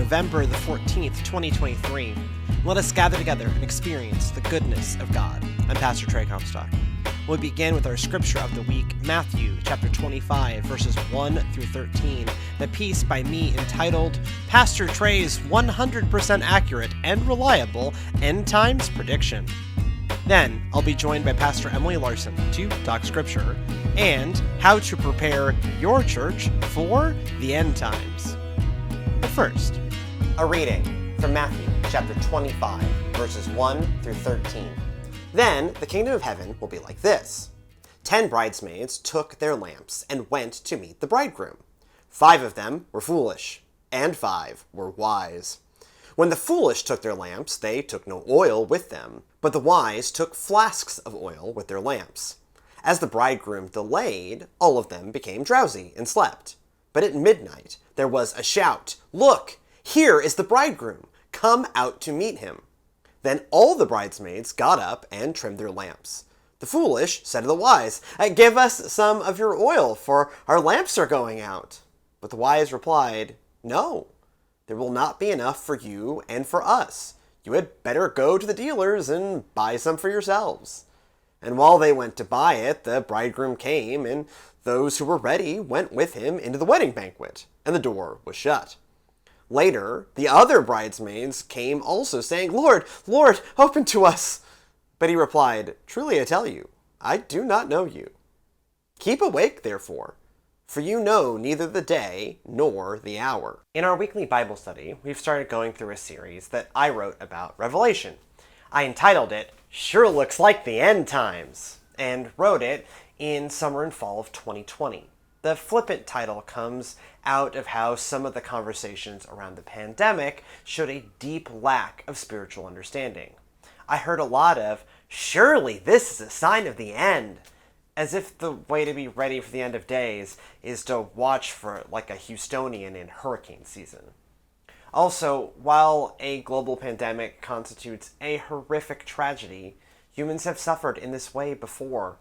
November the 14th, 2023. Let us gather together and experience the goodness of God. I'm Pastor Trey Comstock. We'll begin with our scripture of the week, Matthew chapter 25, verses 1 through 13, the piece by me entitled, Pastor Trey's 100% accurate and reliable end times prediction. Then, I'll be joined by Pastor Emily Larson to talk scripture and how to prepare your church for the end times. But first, a reading from Matthew chapter 25, verses 1 through 13. Then the kingdom of heaven will be like this. 10 bridesmaids took their lamps and went to meet the bridegroom. 5 of them were foolish, and 5 were wise. When the foolish took their lamps, they took no oil with them, but the wise took flasks of oil with their lamps. As the bridegroom delayed, all of them became drowsy and slept. But at midnight there was a shout, "Look, here is the bridegroom! Come out to meet him!" Then all the bridesmaids got up and trimmed their lamps. The foolish said to the wise, "Give us some of your oil, for our lamps are going out." But the wise replied, "No, there will not be enough for you and for us. You had better go to the dealers and buy some for yourselves." And while they went to buy it, the bridegroom came, and those who were ready went with him into the wedding banquet, and the door was shut. Later, the other bridesmaids came also, saying, "Lord, Lord, open to us." But he replied, "Truly I tell you, I do not know you. Keep awake, therefore, for you know neither the day nor the hour." In our weekly Bible study, we've started going through a series that I wrote about Revelation. I entitled it, "Sure Looks Like the End Times," and wrote it in summer and fall of 2020. The flippant title comes out of how some of the conversations around the pandemic showed a deep lack of spiritual understanding. I heard a lot of, "Surely this is a sign of the end," as if the way to be ready for the end of days is to watch for like a Houstonian in hurricane season. Also, while a global pandemic constitutes a horrific tragedy, humans have suffered in this way before.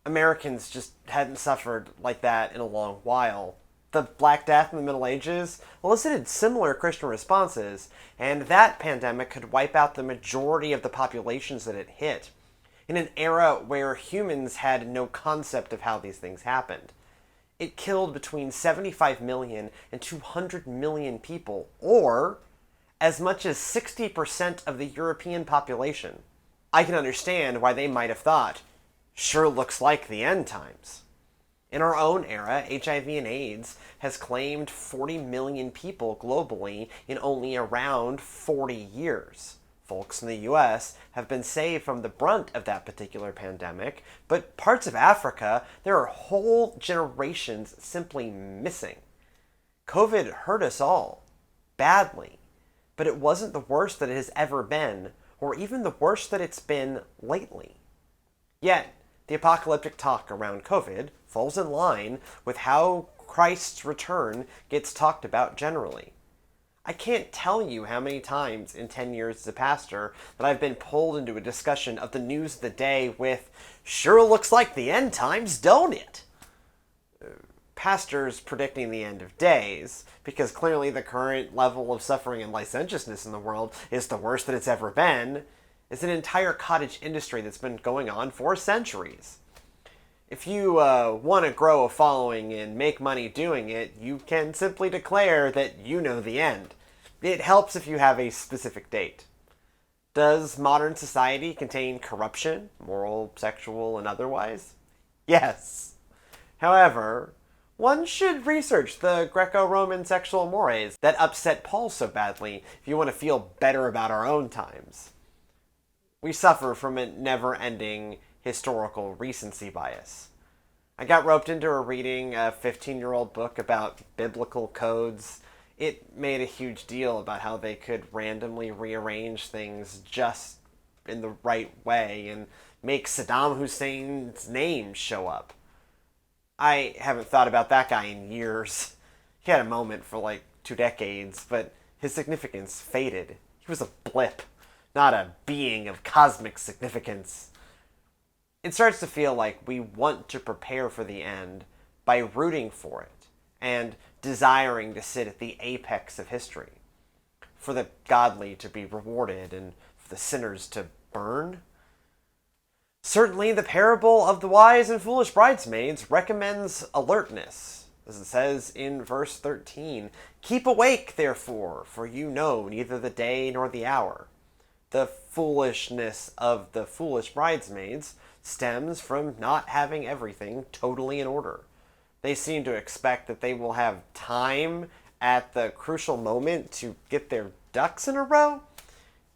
Americans just hadn't suffered like that in a long while. The Black Death in the Middle Ages elicited similar Christian responses, and that pandemic could wipe out the majority of the populations that it hit, in an era where humans had no concept of how these things happened. It killed between 75 million and 200 million people, or as much as 60% of the European population. I can understand why they might have thought, "Sure looks like the end times." In our own era, HIV and AIDS has claimed 40 million people globally in only around 40 years. Folks in the US have been saved from the brunt of that particular pandemic, but parts of Africa, there are whole generations simply missing. COVID hurt us all, badly, but it wasn't the worst that it has ever been, or even the worst that it's been lately. Yet, the apocalyptic talk around COVID falls in line with how Christ's return gets talked about generally. I can't tell you how many times in 10 years as a pastor that I've been pulled into a discussion of the news of the day with, "Sure looks like the end times, don't it?" Pastors predicting the end of days, because clearly the current level of suffering and licentiousness in the world is the worst that it's ever been, is an entire cottage industry that's been going on for centuries. If you want to grow a following and make money doing it, you can simply declare that you know the end. It helps if you have a specific date. Does modern society contain corruption, moral, sexual, and otherwise? Yes. However, one should research the Greco-Roman sexual mores that upset Paul so badly if you want to feel better about our own times. We suffer from a never-ending historical recency bias. I got roped into reading a 15-year-old book about biblical codes. It made a huge deal about how they could randomly rearrange things just in the right way and make Saddam Hussein's name show up. I haven't thought about that guy in years. He had a moment for like 2 decades, but his significance faded. He was a blip, not a being of cosmic significance. It starts to feel like we want to prepare for the end by rooting for it and desiring to sit at the apex of history. for the godly to be rewarded and for the sinners to burn? Certainly, the parable of the wise and foolish bridesmaids recommends alertness. As it says in verse 13, "Keep awake, therefore, for you know neither the day nor the hour." The foolishness of the foolish bridesmaids stems from not having everything totally in order. They seem to expect that they will have time at the crucial moment to get their ducks in a row.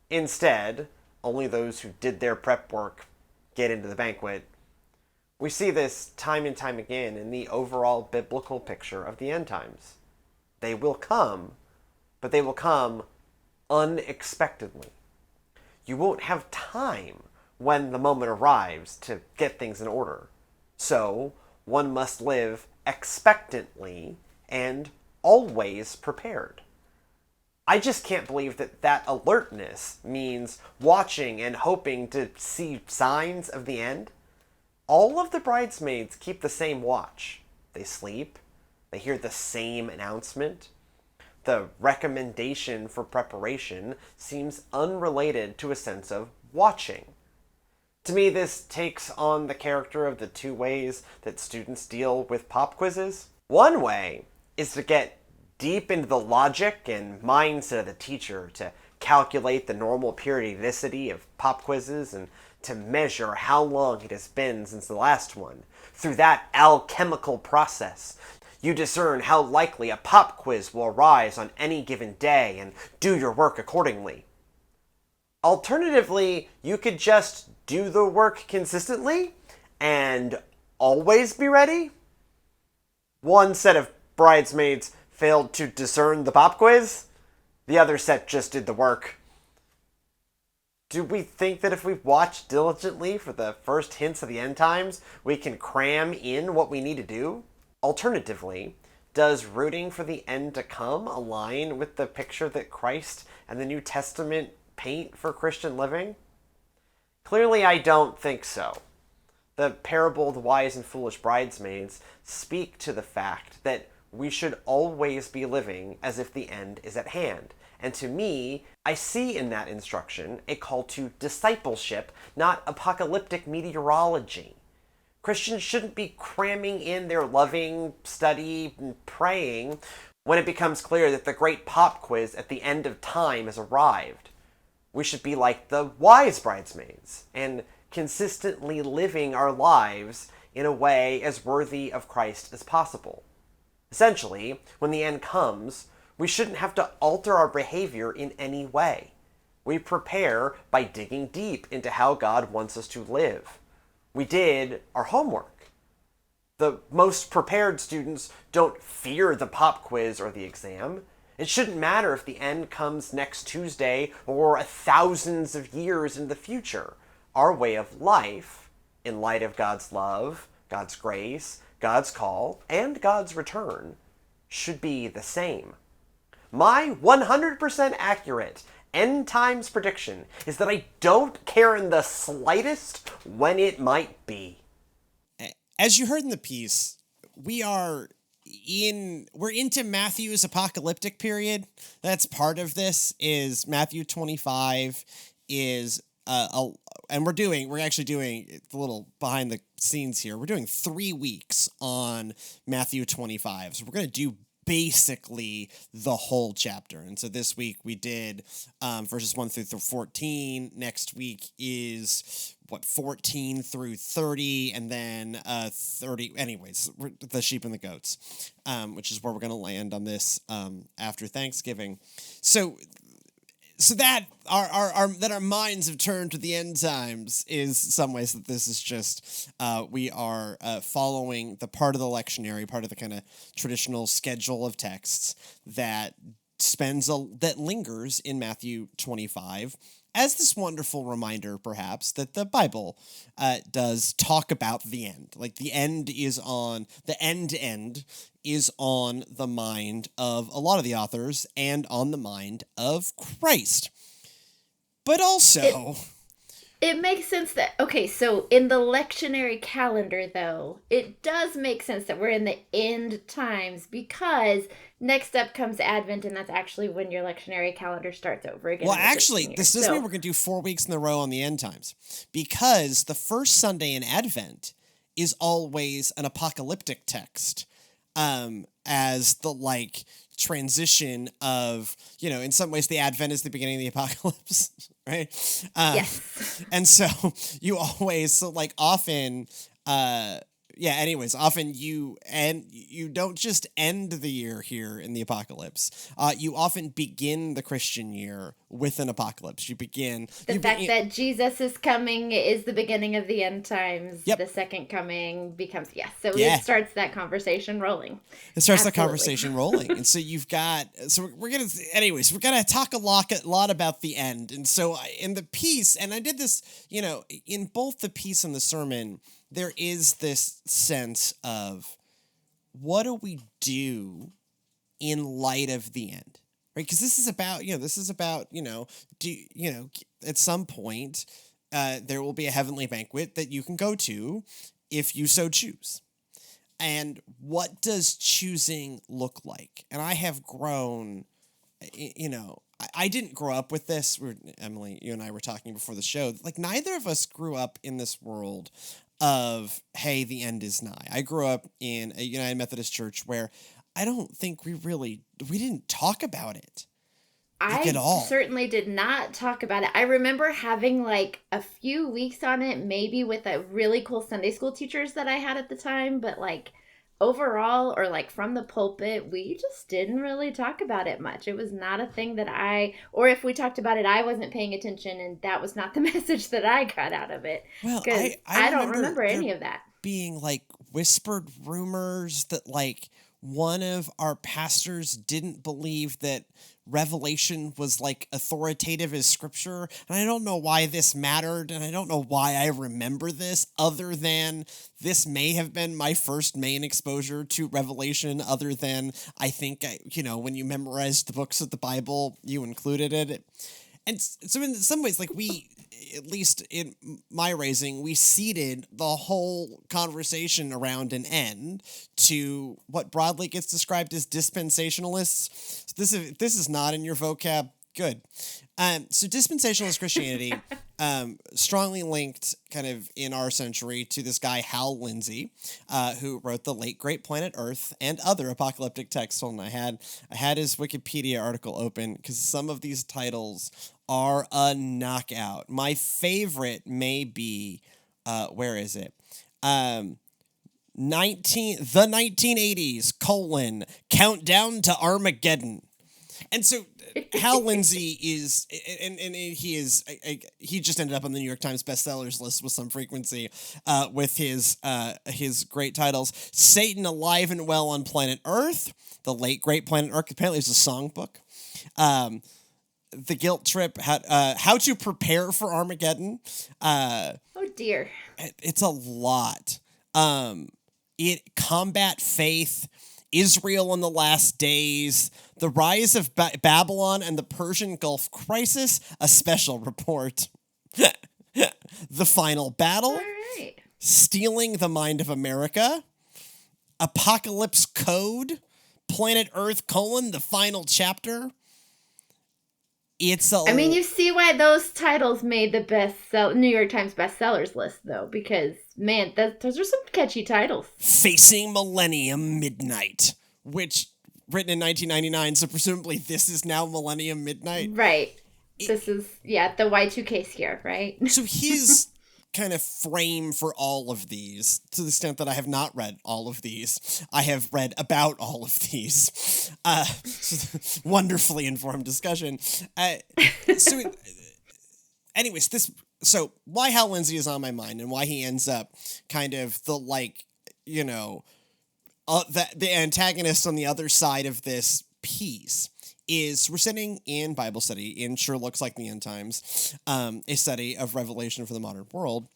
Instead, only those who did their prep work get into the banquet. We see this time and time again in the overall biblical picture of the end times. They will come, but they will come unexpectedly. You won't have time when the moment arrives to get things in order. So, one must live expectantly and always prepared. I just can't believe that alertness means watching and hoping to see signs of the end. All of the bridesmaids keep the same watch. They sleep. They hear the same announcement. The recommendation for preparation seems unrelated to a sense of watching. To me, this takes on the character of the two ways that students deal with pop quizzes. One way is to get deep into the logic and mindset of the teacher to calculate the normal periodicity of pop quizzes and to measure how long it has been since the last one. Through that alchemical process, you discern how likely a pop quiz will arise on any given day and do your work accordingly. Alternatively, you could just do the work consistently and always be ready. One set of bridesmaids failed to discern the pop quiz. The other set just did the work. Do we think that if we watch diligently for the first hints of the end times, we can cram in what we need to do? Alternatively, does rooting for the end to come align with the picture that Christ and the New Testament paint for Christian living? Clearly, I don't think so. The parable of the wise and foolish bridesmaids speak to the fact that we should always be living as if the end is at hand. And to me, I see in that instruction a call to discipleship, not apocalyptic meteorology. Christians shouldn't be cramming in their loving study and praying when it becomes clear that the great pop quiz at the end of time has arrived. We should be like the wise bridesmaids and consistently living our lives in a way as worthy of Christ as possible. Essentially, when the end comes, we shouldn't have to alter our behavior in any way. We prepare by digging deep into how God wants us to live. We did our homework. The most prepared students don't fear the pop quiz or the exam. It shouldn't matter if the end comes next Tuesday or thousands of years in the future. Our way of life, in light of God's love, God's grace, God's call, and God's return, should be the same. My 100% accurate end times prediction is that I don't care in the slightest when it might be. As you heard in the piece, we're into Matthew's apocalyptic period. That's part of this is Matthew 25 is and we're actually doing a little behind the scenes here. We're doing 3 weeks on Matthew 25. So we're going to do basically the whole chapter. And so this week we did verses 1 through 14. Next week is 14 through 30, and then 30. Anyways, the sheep and the goats, which is where we're going to land on this after Thanksgiving. So that our minds have turned to the end times is some ways that this is just we are following the part of the lectionary, part of the kind of traditional schedule of texts that that lingers in Matthew 25 as this wonderful reminder, perhaps, that the Bible does talk about the end. Like the end is on the mind of a lot of the authors and on the mind of Christ. But also, It makes sense that, okay, so in the lectionary calendar, though, it does make sense that we're in the end times because next up comes Advent, and that's actually when your lectionary calendar starts over again Well, in the actually, Christian year. this doesn't mean we're going to do 4 weeks in a row on the end times, because the first Sunday in Advent is always an apocalyptic text, as the like transition of, in some ways the Advent is the beginning of the apocalypse, right? Yes. And so you always, so like often, often you don't just end the year here in the apocalypse. You often begin the Christian year with an apocalypse. The fact that Jesus is coming is the beginning of the end times. Yep. The second coming becomes, yes. So Yeah. it starts that conversation rolling. It starts Absolutely. the conversation rolling. And so we're going to talk a lot about the end. And so in the piece, and I did this, in both the piece and the sermon, there is this sense of what do we do in light of the end, right? Because this is about, at some point, there will be a heavenly banquet that you can go to if you so choose. And what does choosing look like? And I have grown, I didn't grow up with this. Emily, you and I were talking before the show. Like, neither of us grew up in this world of, hey, the end is nigh. I grew up in a United Methodist church where I don't think we didn't talk about it. At all. Certainly did not talk about it. I remember having like a few weeks on it, maybe with a really cool Sunday school teachers that I had at the time, but like overall or like from the pulpit, we just didn't really talk about it much. It was not a thing that or if we talked about it, I wasn't paying attention, and that was not the message that I got out of it. Well, I don't remember any of that. Being like whispered rumors that like one of our pastors didn't believe that Revelation was like authoritative as scripture. And I don't know why this mattered, and I don't know why I remember this, other than this may have been my first main exposure to Revelation, other than I think, when you memorized the books of the Bible, you included it. And so in some ways, like at least in my raising, we seeded the whole conversation around an end to what broadly gets described as dispensationalists. So this is not in your vocab. Good. So dispensationalist Christianity, strongly linked kind of in our century to this guy, Hal Lindsey, who wrote The Late Great Planet Earth and other apocalyptic texts. And I had his Wikipedia article open because some of these titles are a knockout. My favorite may be, where is it? The 1980s, Countdown to Armageddon. And so Hal Lindsey is, and he just ended up on the New York Times bestsellers list with some frequency, with his great titles: Satan Alive and Well on Planet Earth, The Late Great Planet Earth. Apparently it's a songbook. The Guilt Trip, How to Prepare for Armageddon. Oh dear. It's a lot. Combat Faith, Israel in the Last Days, The Rise of Babylon and the Persian Gulf Crisis, A Special Report, The Final Battle, All right. Stealing the Mind of America, Apocalypse Code, Planet Earth, the Final Chapter. I mean, you see why those titles made the New York Times bestsellers list, though, because, man, those are some catchy titles. Facing Millennium Midnight, which, written in 1999, so presumably this is now Millennium Midnight. Right. This is, the Y2K scare, right? So his kind of frame for all of these, to the extent that I have not read all of these, I have read about all of these. Wonderfully informed discussion. So why Hal Lindsey is on my mind and why he ends up kind of the the antagonist on the other side of this piece is we're sitting in Bible study in Sure Looks Like the End Times, a study of Revelation for the modern world.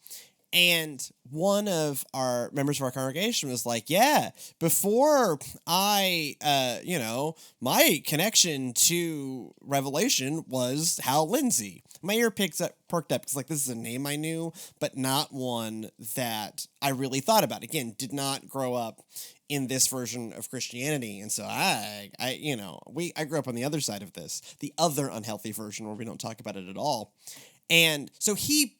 And one of our members of our congregation was like, yeah, before I, my connection to Revelation was Hal Lindsey. My ear perked up. It's like, this is a name I knew, but not one that I really thought about. Again, did not grow up in this version of Christianity. And so I grew up on the other side of this, the other unhealthy version where we don't talk about it at all. And so he,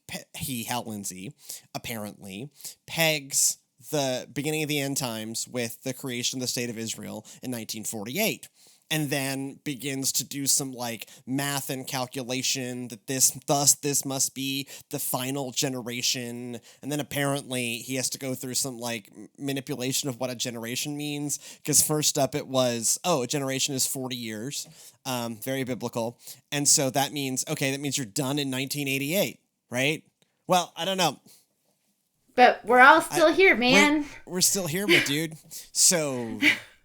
Hal Lindsey, apparently pegs the beginning of the end times with the creation of the state of Israel in 1948. And then begins to do some like math and calculation that this must be the final generation. And then apparently he has to go through some like manipulation of what a generation means. Because first up it was, a generation is 40 years. Very biblical. And so that means you're done in 1988, right? Well, I don't know. But we're all still here, man. We're still here, my dude. So...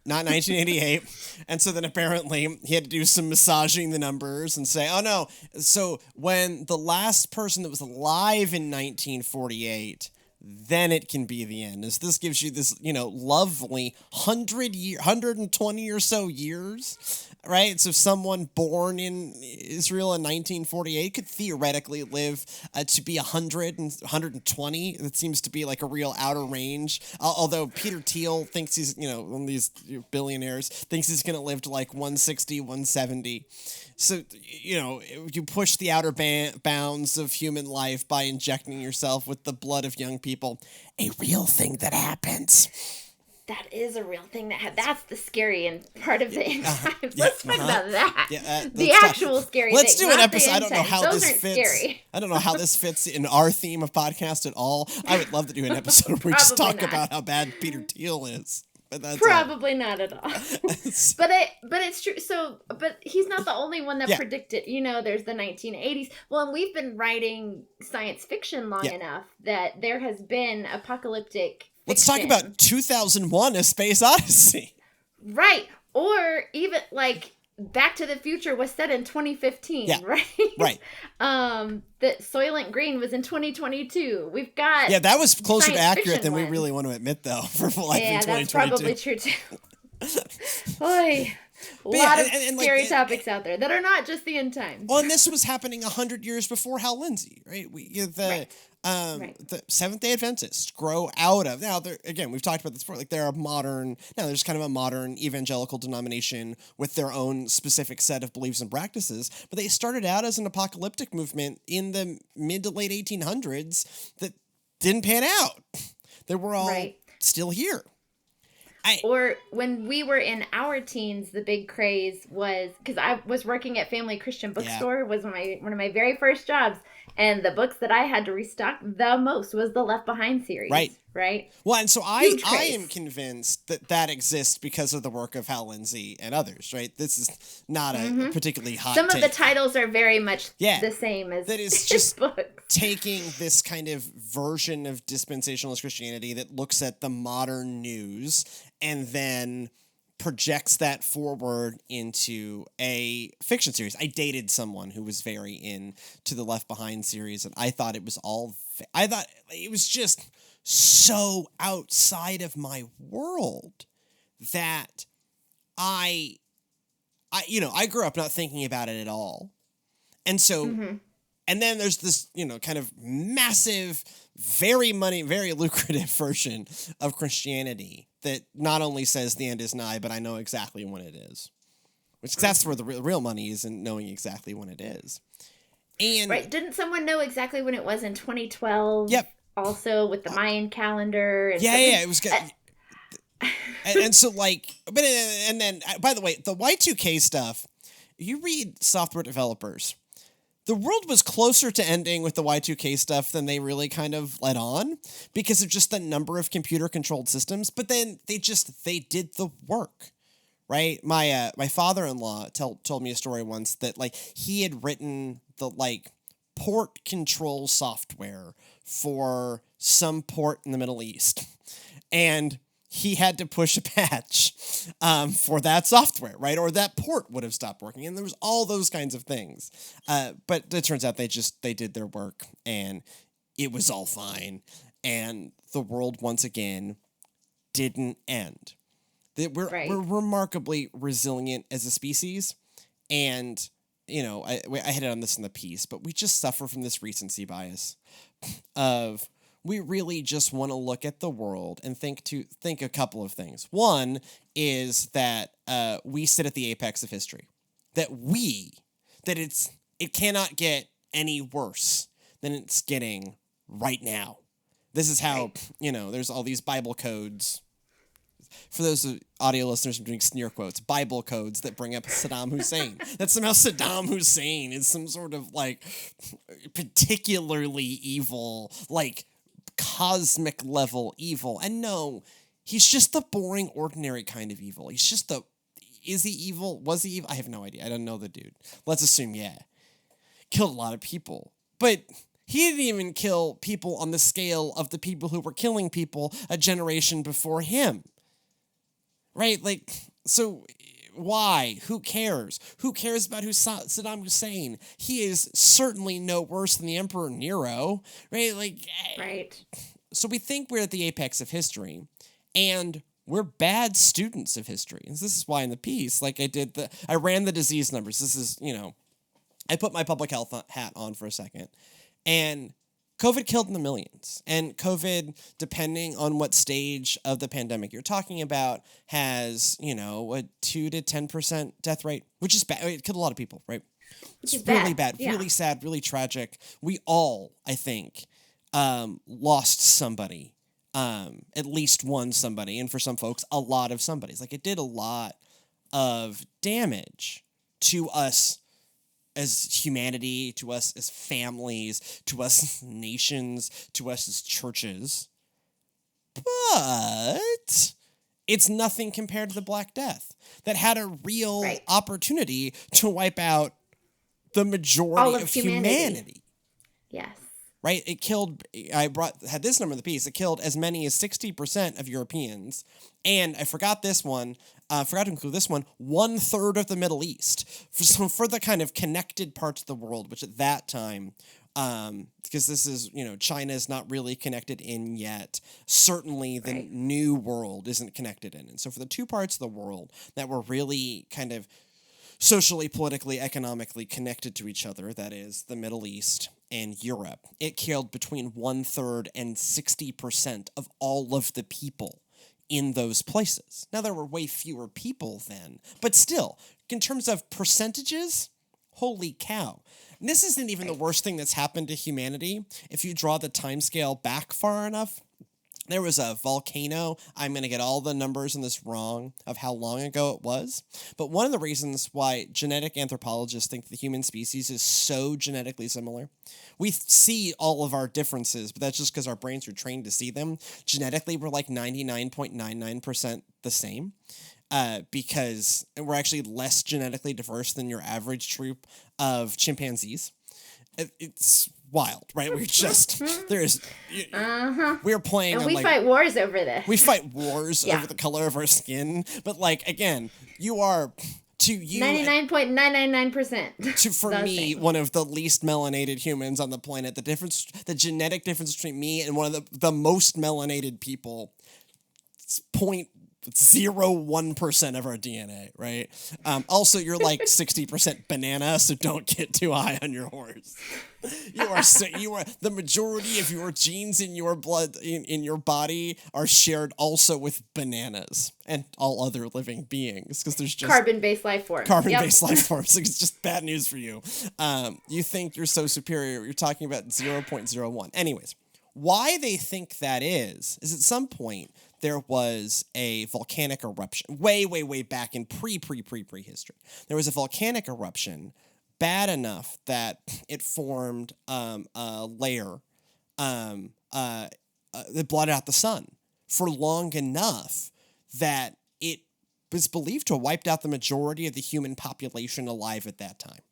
Not 1988. And so then apparently he had to do some massaging the numbers and say, oh no. So when the last person that was alive in 1948, then it can be the end. As this gives you this, lovely 120 or so years, right? So someone born in Israel in 1948 could theoretically live to be 100 and 120. That seems to be like a real outer range. Although Peter Thiel thinks he's, one of these billionaires, thinks he's going to live to like 160, 170. So, you push the outer bounds of human life by injecting yourself with the blood of young people. A real thing that happens. That is a real thing that's the scary and part of the end times. Let's talk about that. The actual scary Let's thing. do an episode. I don't know how Those this aren't fits. Scary. I don't know how this fits in our theme of podcast at all. I would love to do an episode where we just talk about how bad Peter Thiel is. Probably not at all. but it's true. So, but he's not the only one that predicted. There's the 1980s. Well, and we've been writing science fiction long enough that there has been apocalyptic. Let's talk about 2001: A Space Odyssey. Right, or even like Back to the Future was set in 2015, right? Right. That Soylent Green was in 2022. We've got that was closer to accurate than we really want to admit, though. For life in 2022. That's probably true too. Boy, a lot of scary topics out there that are not just the end times. Well, and this was happening 100 years before Hal Lindsey, right? The Seventh-day Adventists grow out of, now, again, we've talked about this before, like they're there's kind of a modern evangelical denomination with their own specific set of beliefs and practices, but they started out as an apocalyptic movement in the mid to late 1800s that didn't pan out. They were all still here. Or when we were in our teens, the big craze was, because I was working at Family Christian Bookstore, was one of my very first jobs, and the books that I had to restock the most was the Left Behind series. Right? Well, and so I am convinced that exists because of the work of Hal Lindsey and others, right? This is not a particularly hot Some take. of the titles are very much the same as that is just books. Taking this kind of version of dispensationalist Christianity that looks at the modern news and then projects that forward into a fiction series. I dated someone who was very into the Left Behind series, and I thought it was just so outside of my world that I grew up not thinking about it at all. And so, and then there's this, kind of massive, very lucrative version of Christianity that not only says the end is nigh, but I know exactly when it is. Which that's where the real money is, in knowing exactly when it is. And didn't someone know exactly when it was in 2012? Yep. Also with the Mayan calendar. And it was good. And so and then, by the way, the Y2K stuff, you read software developers, the world was closer to ending with the Y2K stuff than they really kind of let on because of just the number of computer-controlled systems. But then they did the work, right? My father-in-law told me a story once that he had written the port control software for some port in the Middle East, and he had to push a patch for that software, right? Or that port would have stopped working. And there was all those kinds of things. But it turns out they did their work. And it was all fine, and the world once again didn't end. That we're remarkably resilient as a species, and I hit on this in the piece, but we just suffer from this recency bias of we really just want to look at the world and think a couple of things. One is that we sit at the apex of history, that it cannot get any worse than it's getting right now. This is how, there's all these Bible codes. For those audio listeners, I'm doing sneer quotes, Bible codes that bring up Saddam Hussein. That somehow Saddam Hussein is some sort of particularly evil, cosmic level evil. And no, he's just the boring, ordinary kind of evil. He's just is he evil? Was he evil? I have no idea. I don't know the dude. Let's assume, yeah. Killed a lot of people. But he didn't even kill people on the scale of the people who were killing people a generation before him. Right? So why? Who cares? Who cares about Saddam Hussein? He is certainly no worse than the Emperor Nero. Right? Right. So we think we're at the apex of history, and we're bad students of history. And this is why in the piece, I ran the disease numbers. This is, I put my public health hat on for a second, and COVID killed in the millions. And COVID, depending on what stage of the pandemic you're talking about, has, a 2 to 10% death rate, which is bad. It killed a lot of people, right? It's really bad, really sad, really tragic. We all, I think, lost somebody, at least one somebody, and for some folks, a lot of somebodies. It did a lot of damage to us as humanity, to us as families, to us as nations, to us as churches. But it's nothing compared to the Black Death that had a real opportunity to wipe out the majority of humanity. Yes. Right? It killed, had this number in the piece, it killed as many as 60% of Europeans. And I forgot this one, forgot to include this one, 1/3 of the Middle East. For the kind of connected parts of the world, which at that time, because this is, China is not really connected in yet. Certainly the New World isn't connected in. And so for the two parts of the world that were really kind of socially, politically, economically connected to each other, that is the Middle East and Europe, it killed between 1/3 and 60% of all of the people in those places. Now, there were way fewer people then, but still, in terms of percentages, holy cow. And this isn't even the worst thing that's happened to humanity. If you draw the timescale back far enough, there was a volcano. I'm going to get all the numbers in this wrong of how long ago it was. But one of the reasons why genetic anthropologists think the human species is so genetically similar, we see all of our differences, but that's just because our brains are trained to see them. Genetically, we're 99.99% the same. Because we're actually less genetically diverse than your average troop of chimpanzees. It's wild, right? We're just, we're playing and we fight wars over this. We fight wars over the color of our skin. But again, you are, to you, 99.999%. For me, one of the least melanated humans on the planet, the genetic difference between me and one of the most melanated people, it's 0.01% of our DNA, right? Also, you're 60% banana, so don't get too high on your horse. You are the majority of your genes in your blood, in your body, are shared also with bananas and all other living beings, because there's just carbon-based life forms. Life forms. It's just bad news for you. You think you're so superior. You're talking about 0.01. Anyways, why they think that is at some point there was a volcanic eruption way back in pre-history. There was a volcanic eruption bad enough that it formed a layer that blotted out the sun for long enough that it was believed to have wiped out the majority of the human population alive at that time.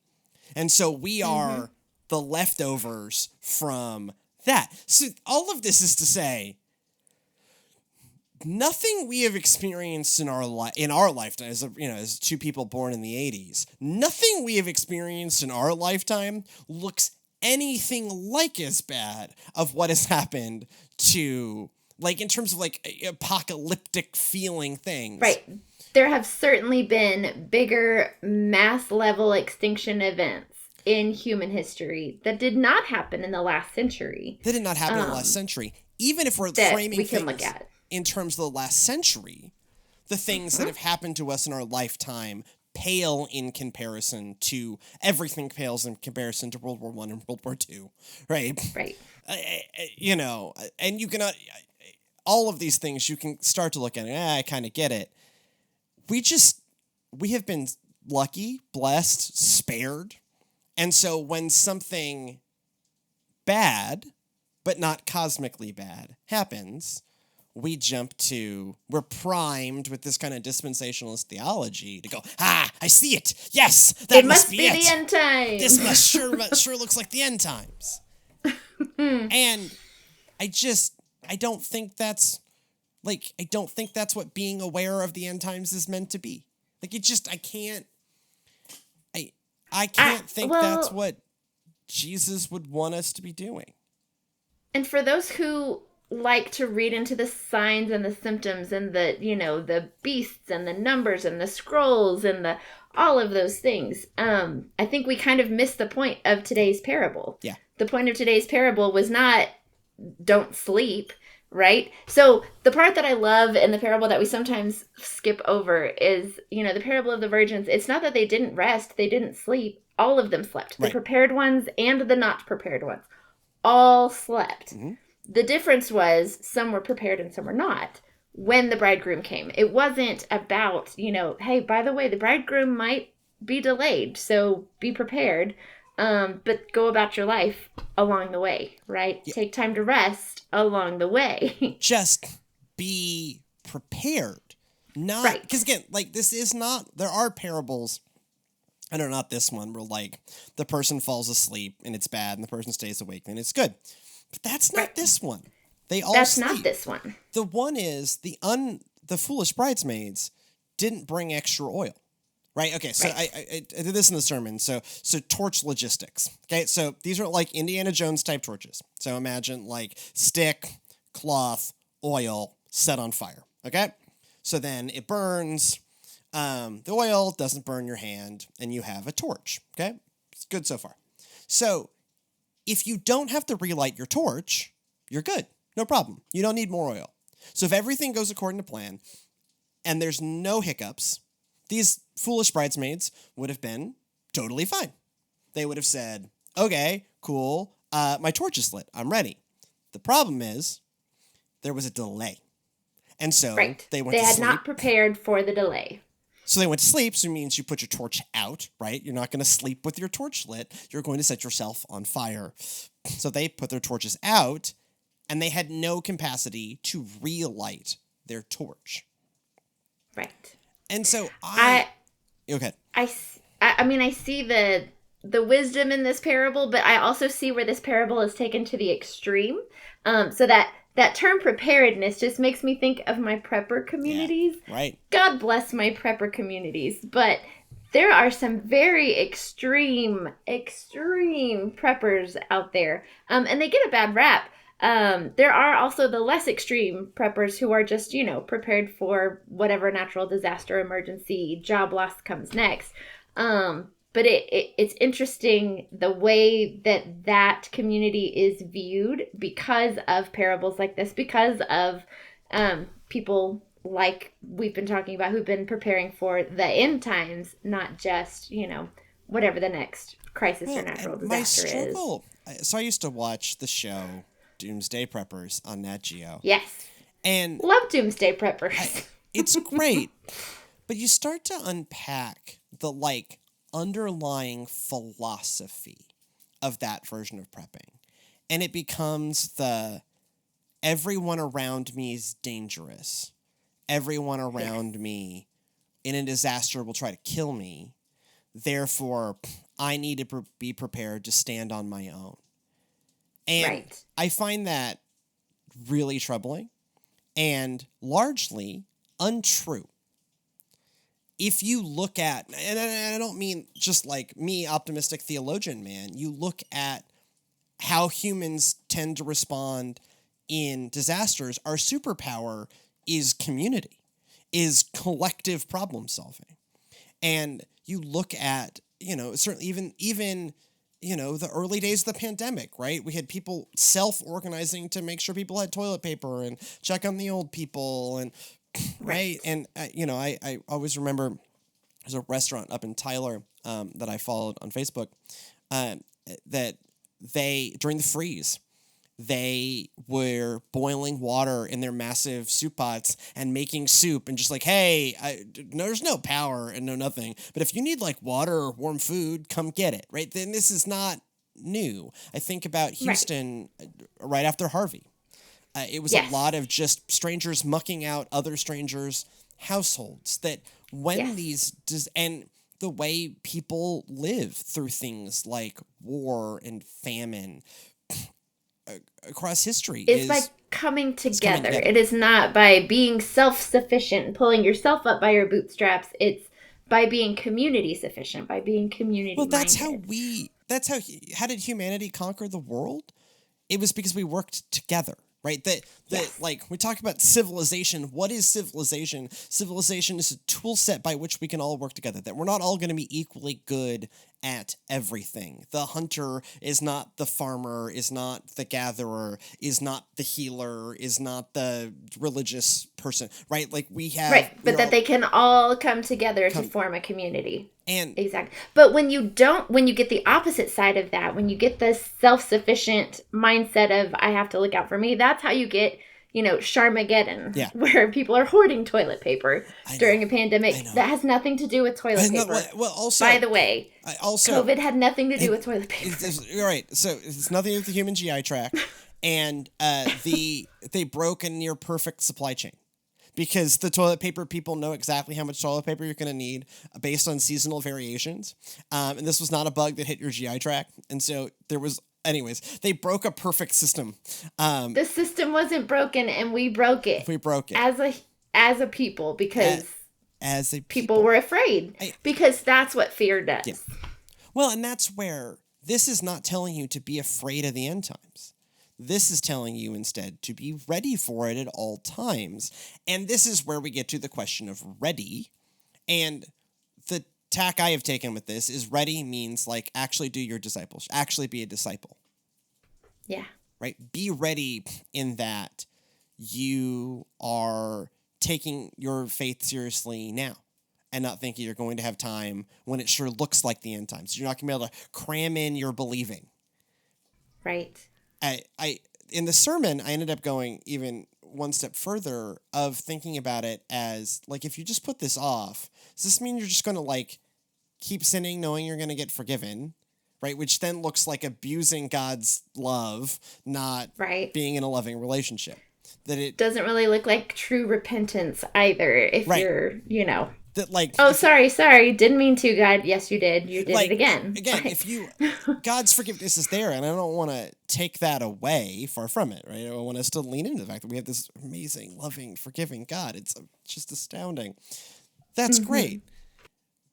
And so we are the leftovers from that. So all of this is to say, nothing we have experienced in our lifetime, as two people born in the 80s, nothing we have experienced in our lifetime looks anything like as bad of what has happened to, like, in terms of, like, apocalyptic feeling things. Right. There have certainly been bigger mass level extinction events in human history that did not happen in the last century. They did not happen in the last century. Even if we're that framing we can things look at. in terms of the last century, the things that have happened to us in our lifetime pale in comparison to everything pales in comparison to World War I and World War II, right? Right. You know, and you can, all of these things you can start to look at, I kind of get it. We have been lucky, blessed, spared. And so when something bad, but not cosmically bad, happens, we're primed with this kind of dispensationalist theology to go, I see it. Yes, that it must be it. the end times. This must sure looks like the end times. And I don't think that's what being aware of the end times is meant to be. Like, I can't think that's what Jesus would want us to be doing. And for those who like to read into the signs and the symptoms and the beasts and the numbers and the scrolls and all of those things, I think we kind of missed the point of today's parable. Yeah. The point of today's parable was not don't sleep, right? So the part that I love in the parable that we sometimes skip over is, the parable of the virgins. It's not that they didn't rest, they didn't sleep. All of them slept. Right. The prepared ones and the not prepared ones all slept. Mm-hmm. The difference was some were prepared and some were not when the bridegroom came. It wasn't about, hey, by the way, the bridegroom might be delayed, so be prepared, but go about your life along the way, right? Yeah. Take time to rest along the way. Just be prepared. Not, right. Because again, like, this is not, there are parables, I know, not this one, where, like, the person falls asleep and it's bad and the person stays awake and it's good. But that's not this one. They all That's sleep. not this one. The one is the foolish bridesmaids didn't bring extra oil, right? Okay, so right. I did this in the sermon. So torch logistics. Okay, so these are like Indiana Jones type torches. So imagine like stick, cloth, oil, set on fire. Okay, so then it burns. The oil doesn't burn your hand, and you have a torch. Okay, it's good so far. So if you don't have to relight your torch, you're good. No problem. You don't need more oil. So if everything goes according to plan and there's no hiccups, these foolish bridesmaids would have been totally fine. They would have said, okay, cool. My torch is lit. I'm ready. The problem is there was a delay. And so they went to sleep. They had not prepared for the delay. So they went to sleep, so it means you put your torch out, right? You're not going to sleep with your torch lit. You're going to set yourself on fire. So they put their torches out, and they had no capacity to relight their torch. Right. And so I see the wisdom in this parable, but I also see where this parable is taken to the extreme. So that term preparedness just makes me think of my prepper communities. Yeah, right. God bless my prepper communities. But there are some very extreme preppers out there. And they get a bad rap. There are also the less extreme preppers who are just, prepared for whatever natural disaster, emergency, job loss comes next. But it's interesting the way that community is viewed because of parables like this, because of people like we've been talking about who've been preparing for the end times, not just, whatever the next crisis or natural disaster is. So I used to watch the show Doomsday Preppers on Nat Geo. Yes. And love Doomsday Preppers. It's great. But you start to unpack the, underlying philosophy of that version of prepping. And it becomes everyone around me is dangerous. Everyone around me in a disaster will try to kill me. Therefore, I need to be prepared to stand on my own. And I find that really troubling and largely untrue. If you look at, and I don't mean just like me, optimistic theologian, man, you look at how humans tend to respond in disasters, our superpower is community, is collective problem solving. And you look at, certainly even the early days of the pandemic, right? We had people self-organizing to make sure people had toilet paper and check on the old people and right. And, I always remember there's a restaurant up in Tyler that I followed on Facebook that during the freeze, they were boiling water in their massive soup pots and making soup and just like, hey, there's no power and no nothing. But if you need like water or warm food, come get it, right? Then this is not new. I think about Houston right after Harvey. It was a lot of just strangers mucking out other strangers' households that when and the way people live through things like war and famine across history is by coming together. It is not by being self-sufficient and pulling yourself up by your bootstraps. It's by being community sufficient, by being community minded. Well, how did humanity conquer the world? It was because we worked together. Right? Like we talk about civilization. What is civilization? Civilization is a tool set by which we can all work together. That we're not all going to be equally good at everything. The hunter is not the farmer, is not the gatherer, is not the healer, is not the religious person. Right? Like we have but that they can all come together to form a community. And exactly. But when you get the opposite side of that, when you get this self-sufficient mindset of I have to look out for me, that's how you get, Sharmageddon, where people are hoarding toilet paper during a pandemic. That has nothing to do with toilet paper. Also, by the way, COVID had nothing to do with toilet paper. You're right. So it's nothing to do with the human GI tract. And they broke a near perfect supply chain. Because the toilet paper people know exactly how much toilet paper you're going to need based on seasonal variations. And this was not a bug that hit your GI tract. And so they broke a perfect system. The system wasn't broken and we broke it. As a people because people were afraid. Because that's what fear does. Yeah. Well, and that's where this is not telling you to be afraid of the end times. This is telling you instead to be ready for it at all times. And this is where we get to the question of ready. And the tack I have taken with this is ready means like actually do your discipleship, actually be a disciple. Yeah. Right? Be ready in that you are taking your faith seriously now and not thinking you're going to have time when it sure looks like the end times. You're not going to be able to cram in your believing. Right. I in the sermon, I ended up going even one step further of thinking about it as like, if you just put this off, does this mean you're just going to like keep sinning knowing you're going to get forgiven? Right. Which then looks like abusing God's love, not being in a loving relationship. That it doesn't really look like true repentance either. If you're, that like, sorry, didn't mean to, God. Yes, you did. You did it again. If you, God's forgiveness is there, and I don't want to take that away. Far from it, right? I want us to lean into the fact that we have this amazing, loving, forgiving God. It's just astounding. That's great,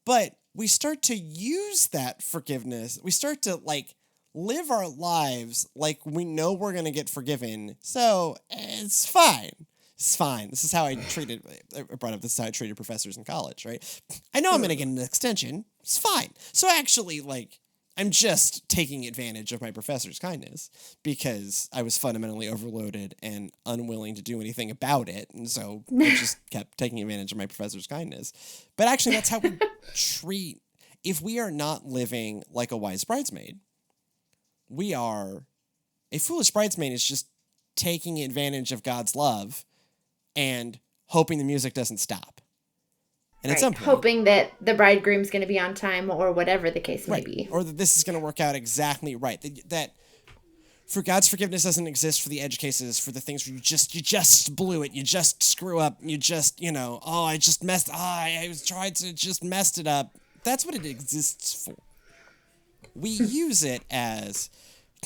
but we start to use that forgiveness. We start to like live our lives like we know we're going to get forgiven. So it's fine. It's fine. This is how I treated professors in college, right? I know I'm going to get an extension. It's fine. So actually, like, I'm just taking advantage of my professor's kindness because I was fundamentally overloaded and unwilling to do anything about it. And so I just kept taking advantage of my professor's kindness. But actually, that's how we treat, if we are not living like a wise bridesmaid, a foolish bridesmaid is just taking advantage of God's love and hoping the music doesn't stop. And at some point, hoping that the bridegroom's going to be on time or whatever the case may be. Or that this is going to work out exactly right. That for God's forgiveness doesn't exist for the edge cases, for the things where you just blew it, you just screw up, you just, I tried to just messed it up. That's what it exists for. We use it as,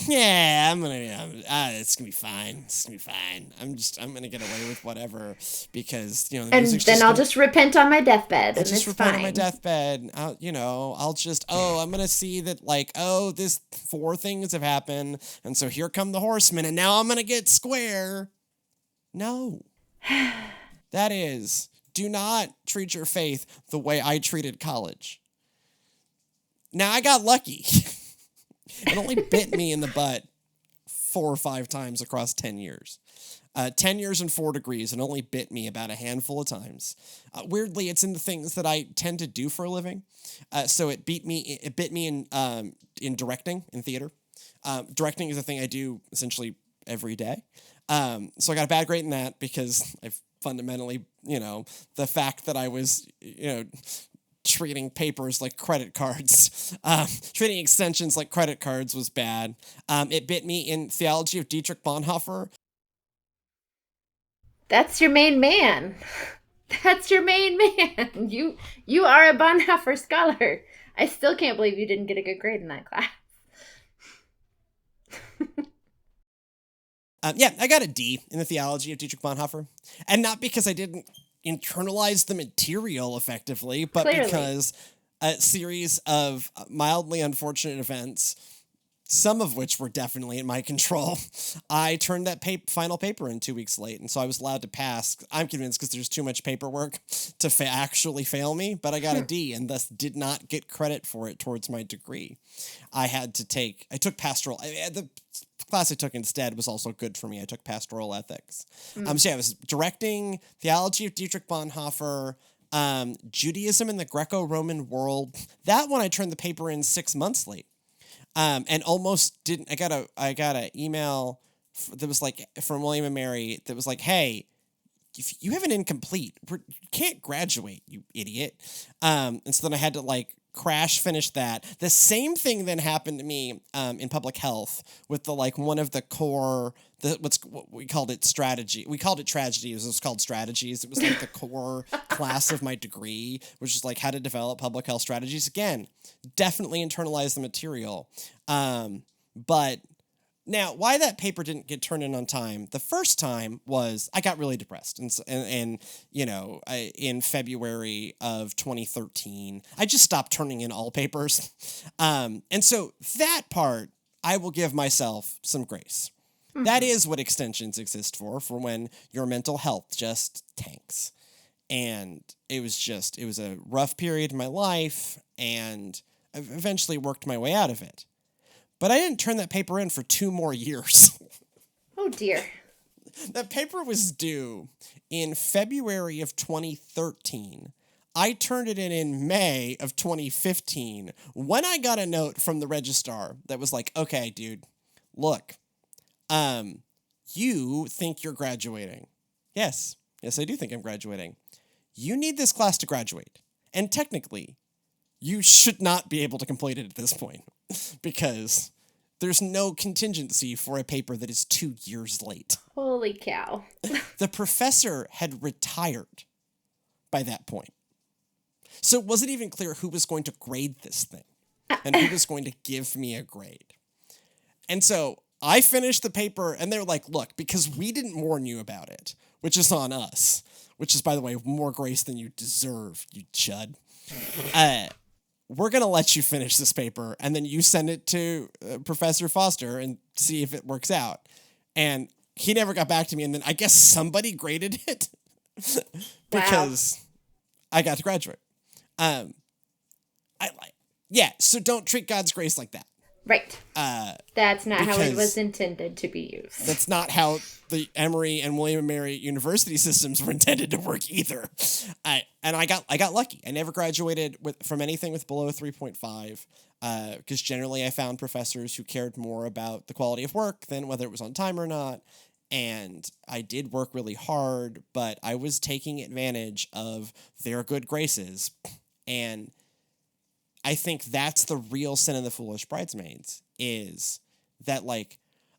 yeah, it's gonna be fine. It's gonna be fine. I'm gonna get away with whatever because the And music's then just I'll gonna, just repent on my deathbed, I'll and just it's repent on my fine. deathbed. I'm gonna see that this 4 things have happened, and so here come the horsemen, and now I'm gonna get square. No, that is, do not treat your faith the way I treated college. Now I got lucky. It only bit me in the butt 4 or 5 times across 10 years. 10 years and 4 degrees, and only bit me about a handful of times. Weirdly, it's in the things that I tend to do for a living. So it bit me in directing, in theater. Directing is a thing I do essentially every day. So I got a bad grade in that because I fundamentally, the fact that I was, treating papers like credit cards, treating extensions like credit cards was bad. It bit me in theology of Dietrich Bonhoeffer. That's your main man. That's your main man. You are a Bonhoeffer scholar. I still can't believe you didn't get a good grade in that class. I got a D in the theology of Dietrich Bonhoeffer. And not because I didn't internalize the material effectively, but Clearly. because a series of mildly unfortunate events, some of which were definitely in my control, I turned that final paper in 2 weeks late, and so I was allowed to pass. I'm convinced because there's too much paperwork to actually fail me, but I got a D and thus did not get credit for it towards my degree. I took pastoral. The class I took instead was also good for me. I took pastoral ethics. I was directing theology of Dietrich Bonhoeffer, Judaism in the Greco-Roman world. That one I turned the paper in 6 months late. And almost didn't. I got a email that was like from William and Mary that was like, "Hey, if you have an incomplete, you can't graduate, you idiot." And so then I had to crash finish that. The same thing then happened to me in public health with one of the core. What we called it strategy. We called it tragedies. It was called strategies. It was the core class of my degree, which is how to develop public health strategies. Again, definitely internalize the material. But now, why that paper didn't get turned in on time the first time was I got really depressed. And in February of 2013, I just stopped turning in all papers. And so that part, I will give myself some grace. Mm-hmm. That is what extensions exist for when your mental health just tanks. And it was a rough period in my life, and I eventually worked my way out of it. But I didn't turn that paper in for 2 more years. Oh, dear. That paper was due in February of 2013. I turned it in May of 2015 when I got a note from the registrar that was like, "Okay, dude, look, you think you're graduating. Yes, I do think I'm graduating. You need this class to graduate. And technically, you should not be able to complete it at this point because there's no contingency for a paper that is 2 years late." Holy cow. The professor had retired by that point. So it wasn't even clear who was going to grade this thing and who was going to give me a grade. And so I finished the paper, and they're like, "Look, because we didn't warn you about it, which is on us," which is, by the way, more grace than you deserve, you chud. We're going to let you finish this paper, and then you send it to Professor Foster and see if it works out. And he never got back to me, and then I guess somebody graded it because I got to graduate. So don't treat God's grace like that. Right. That's not how it was intended to be used. That's not how the Emory and William and Mary University systems were intended to work either. I got lucky. I never graduated from anything with below 3.5 because generally I found professors who cared more about the quality of work than whether it was on time or not. And I did work really hard, but I was taking advantage of their good graces. And I think that's the real sin of the foolish bridesmaids is that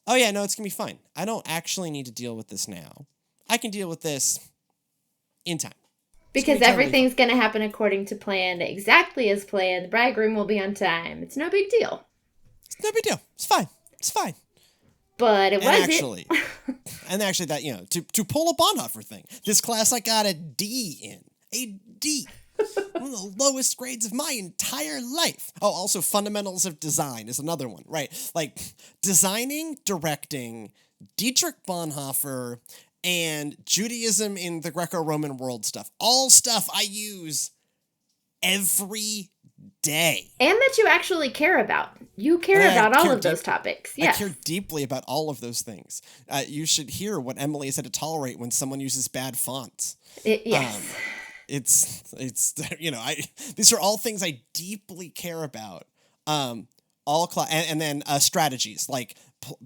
oh yeah, no, it's going to be fine. I don't actually need to deal with this now. I can deal with this in time. Because everything's going to happen according to plan, exactly as planned. The bridegroom will be on time. It's no big deal. It's no big deal. It's fine. It's fine. But it And wasn't. actually that, to pull a Bonhoeffer thing, this class I got a D in. A D. One of the lowest grades of my entire life. Oh, also fundamentals of design is another one, right? Like designing, directing, Dietrich Bonhoeffer, and Judaism in the Greco-Roman world stuff. All stuff I use every day. And that you actually care about. You care about all of those topics. Yes. I care deeply about all of those things. You should hear what Emily has had to tolerate when someone uses bad fonts. Yes. It's these are all things I deeply care about. And then strategies like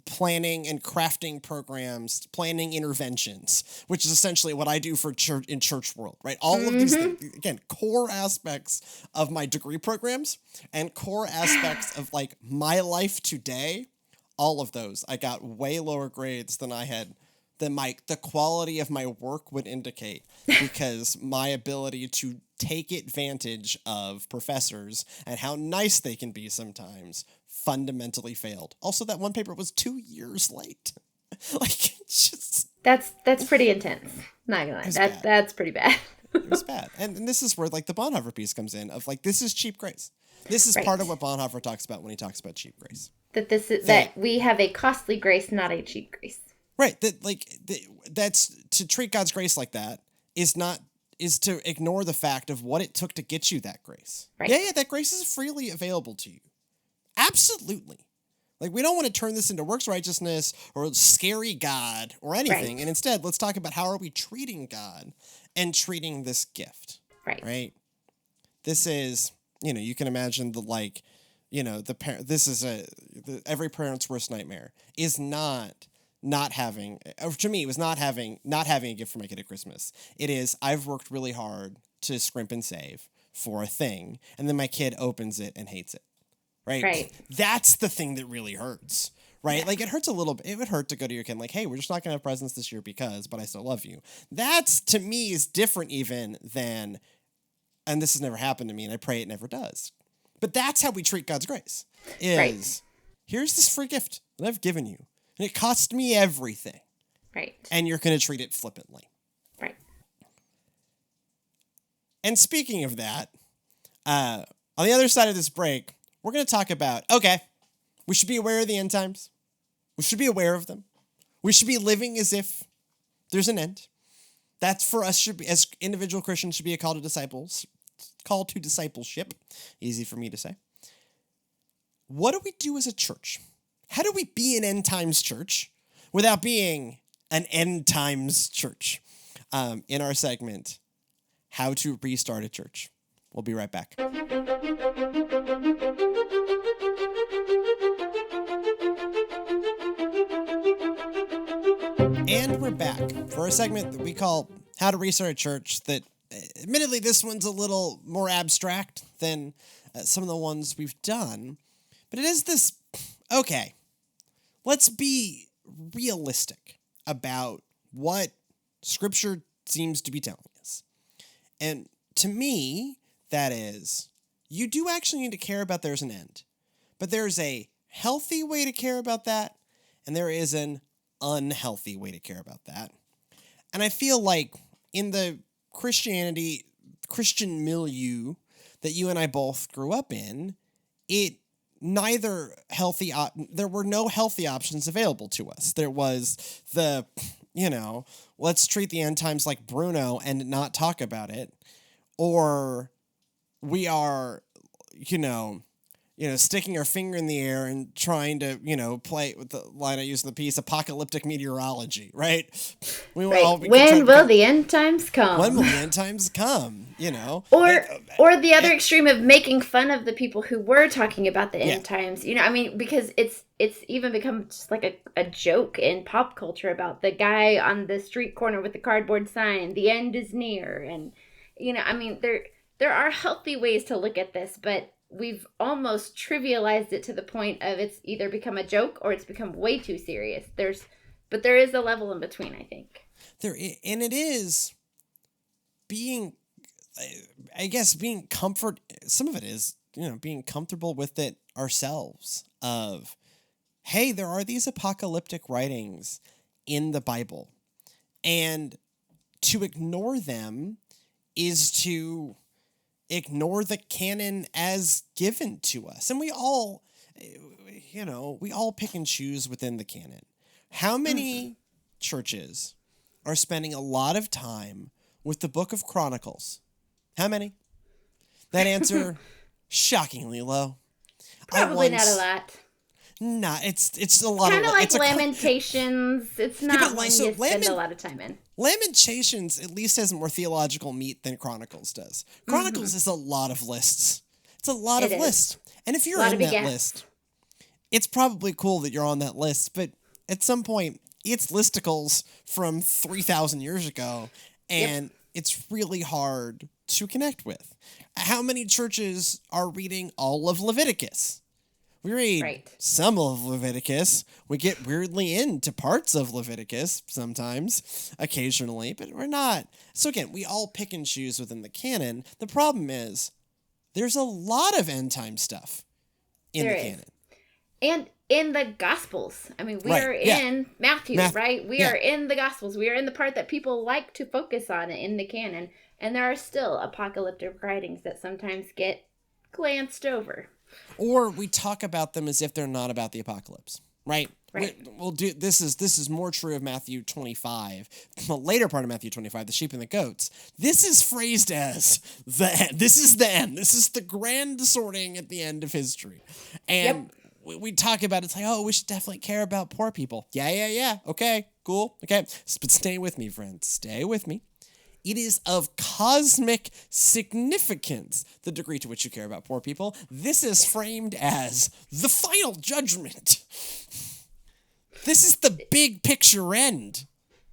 planning and crafting programs, planning interventions, which is essentially what I do for church world, right? All of these things, again, core aspects of my degree programs and core aspects of like my life today. All of those, I got way lower grades than the quality of my work would indicate, because my ability to take advantage of professors and how nice they can be sometimes fundamentally failed. Also, that one paper was 2 years late. Like, just that's pretty intense. Not gonna lie, that's pretty bad. it was bad. And this is where like the Bonhoeffer piece comes in of like, this is cheap grace. This is part of what Bonhoeffer talks about when he talks about cheap grace. That we have a costly grace, not a cheap grace. Right. That's to treat God's grace like that is to ignore the fact of what it took to get you that grace. Right. Yeah, that grace is freely available to you. Absolutely. Like, we don't want to turn this into works righteousness or scary God or anything. Right. And instead, let's talk about how are we treating God and treating this gift. Right. This is, you can imagine every parent's worst nightmare is not having, to me, it was not having a gift for my kid at Christmas. It is, I've worked really hard to scrimp and save for a thing, and then my kid opens it and hates it. Right. That's the thing that really hurts. Right. Yeah. Like, it hurts a little bit. It would hurt to go to your kid like, hey, we're just not going to have presents this year but I still love you. That's, to me, is different even than, and this has never happened to me and I pray it never does. But that's how we treat God's grace is, here's this free gift that I've given you. And it cost me everything. Right. And you're going to treat it flippantly. Right. And speaking of that, on the other side of this break, we're going to talk about, we should be aware of the end times. We should be aware of them. We should be living as if there's an end. That for us should be, as individual Christians, should be a call to discipleship. Easy for me to say. What do we do as a church? How do we be an end times church without being an end times church? In our segment, How to Restart a Church. We'll be right back. And we're back for a segment that we call How to Restart a Church that, admittedly, this one's a little more abstract than some of the ones we've done. But it is this, let's be realistic about what Scripture seems to be telling us. And to me, that is, you do actually need to care about there's an end. But there's a healthy way to care about that, and there is an unhealthy way to care about that. And I feel like in the Christian milieu that you and I both grew up in, there were no healthy options available to us. There was let's treat the end times like Bruno and not talk about it. Or we are, sticking our finger in the air and trying to, play with the line I used in the piece, apocalyptic meteorology, right? When will the end times come? When will the end times come? Or the other extreme of making fun of the people who were talking about the end times. Because it's even become just like a joke in pop culture about the guy on the street corner with the cardboard sign, the end is near. And, there are healthy ways to look at this, but we've almost trivialized it to the point of it's either become a joke or it's become way too serious. But there is a level in between, I think. And it is being some of it is, being comfortable with it ourselves of, hey, there are these apocalyptic writings in the Bible, and to ignore them is to ignore the canon as given to us. And we all pick and choose within the canon. How many churches are spending a lot of time with the book of Chronicles? How many? That answer, shockingly low. Probably not a lot. Nah, it's a lot. Kind of like Lamentations. It's not one you spend a lot of time in. Lamentations at least has more theological meat than Chronicles does. Chronicles is a lot of lists. It's a lot of lists. And if you're in that list, it's probably cool that you're on that list, but at some point, it's listicles from 3,000 years ago, and it's really hard to connect with. How many churches are reading all of Leviticus? We read some of Leviticus. We get weirdly into parts of Leviticus sometimes, occasionally, but we're not. So again, we all pick and choose within the canon. The problem is there's a lot of end time stuff in the canon. And in the Gospels. I mean, we are in Matthew, right? We are in the Gospels. We are in the part that people like to focus on in the canon. And there are still apocalyptic writings that sometimes get glanced over. Or we talk about them as if they're not about the apocalypse, right? We'll do this is more true of Matthew 25, the later part of Matthew 25, the sheep and the goats. This is phrased as the end. This is the end. This is the grand sorting at the end of history. And we talk about it's like, oh, we should definitely care about poor people. Yeah. Okay, cool. Okay. But stay with me, friends. Stay with me. It is of cosmic significance, the degree to which you care about poor people. This is framed as the final judgment. This is the big picture end.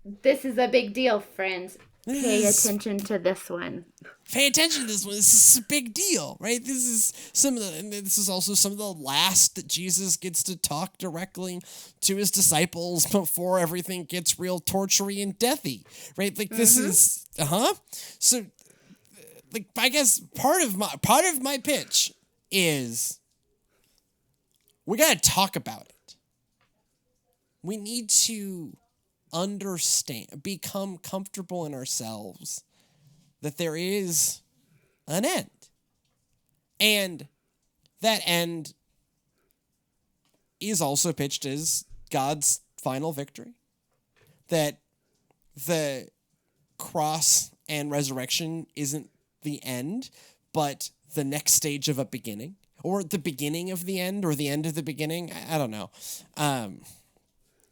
This is a big deal, friends. Pay attention to this one. Pay attention to this one. This is a big deal, right? This is also some of the last that Jesus gets to talk directly to his disciples before everything gets real tortury and deathy, right? Like this is, So, like, I guess part of my pitch is we got to talk about it. We need to become comfortable in ourselves that there is an end. And that end is also pitched as God's final victory. That the cross and resurrection isn't the end, but the next stage of a beginning. Or the beginning of the end, or the end of the beginning. I don't know.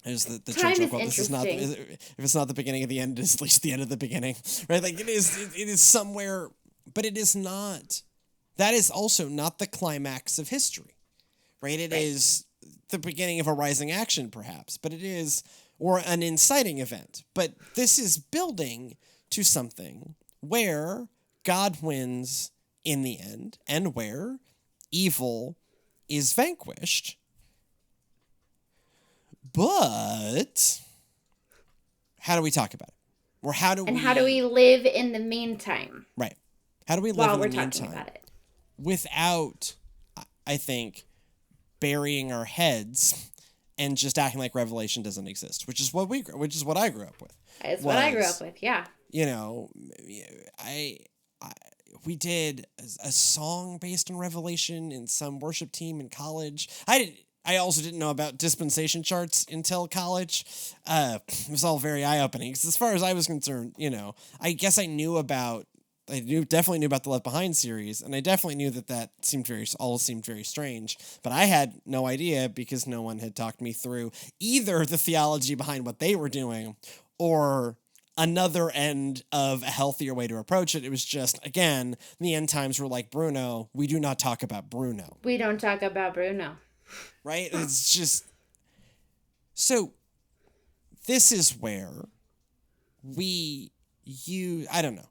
Is the church quote? This is not. If it's not the beginning of the end, it's at least the end of the beginning, right? Like it is somewhere, but it is not. That is also not the climax of history, right? It is the beginning of a rising action, perhaps, but it is, or an inciting event. But this is building to something where God wins in the end, and where evil is vanquished. But how do we talk about it? Or how do we live in the meantime? Right. How do we live in the meantime? Talking about it? Without, I think, burying our heads and just acting like Revelation doesn't exist, which is what I grew up with. It's what I grew up with, yeah. You know, we did a song based on Revelation in some worship team in college. I also didn't know about dispensation charts until college. It was all very eye-opening. Because as far as I was concerned, I guess I definitely knew about the Left Behind series, and I definitely knew that seemed very strange. But I had no idea because no one had talked me through either the theology behind what they were doing or another end of a healthier way to approach it. It was just, again, the end times were like Bruno. We do not talk about Bruno. We don't talk about Bruno. Right? It's just... So, this is where I don't know.